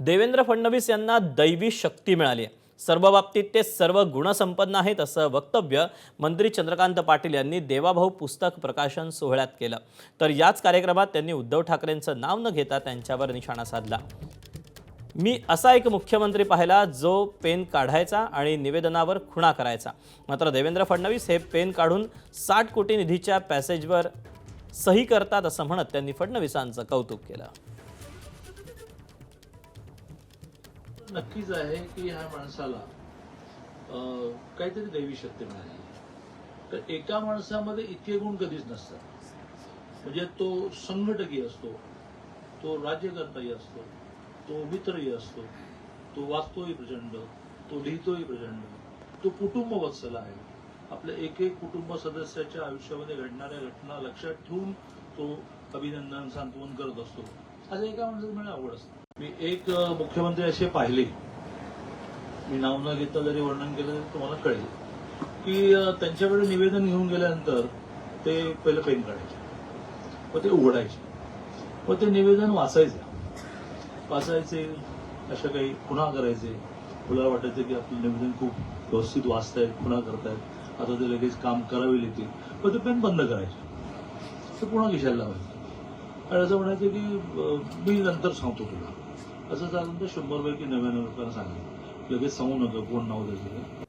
देवेंद्र फडणवीस यांना दैवी शक्ती मिळाली आहे. सर्व बाबतीत ते सर्व गुणसंपन्न आहेत असं वक्तव्य मंत्री चंद्रकांत पाटील यांनी देवाभाऊ पुस्तक प्रकाशन सोहळ्यात केलं. तर याच कार्यक्रमात त्यांनी उद्धव ठाकरेंचं नाव न घेता त्यांच्यावर निशाणा साधला. मी असा एक मुख्यमंत्री पाहिला जो पेन काढायचा आणि निवेदनावर खुणा करायचा. मात्र देवेंद्र फडणवीस हे पेन काढून 60 कोटी निधीच्या पॅसेजवर सही करतात असं म्हणत त्यांनी फडणवीसांचं कौतुक केलं. नक्कीच आहे की ह्या माणसाला काहीतरी दैवी शक्ती मिळाली. तर एका माणसामध्ये इतके गुण कधीच नसतात. म्हणजे तो संघटकी असतो, तो राज्यकर्ताही असतो, तो मित्रही असतो, तो वाचतोही प्रचंड, तो लिहितोही प्रचंड, तो कुटुंबवत्सल आहे. आपल्या एक एक कुटुंब सदस्याच्या आयुष्यामध्ये घडणाऱ्या घटना लक्षात ठेवून तो अभिनंदन सांत्वन करत असतो. असं एका माणसाचं मिळणं अवघड असतं. मी एक मुख्यमंत्री असे पाहिले, मी नाव न घेता जरी वर्णन केलं तरी तुम्हाला कळेल की त्यांच्याकडे निवेदन घेऊन गेल्यानंतर ते पहिलं पेन काढायचे, मग ते उघडायचे, मग ते निवेदन वाचायचे, अशा काही खुणा करायचे. मला वाटायचं की आपलं निवेदन खूप व्यवस्थित वाचतायत, खुणा करतायत, आता ते लगेच काम करावे लागतील, मग ते पेन बंद करायचे, ते पुन्हा खिशाला लावायचे आणि असं म्हणायचं की मी नंतर सांगतो तुला. असं चालून तर 100 पैकी 99 लोकांना सांगितलं, लगेच सांगू नका कोण नाव द्यायचं.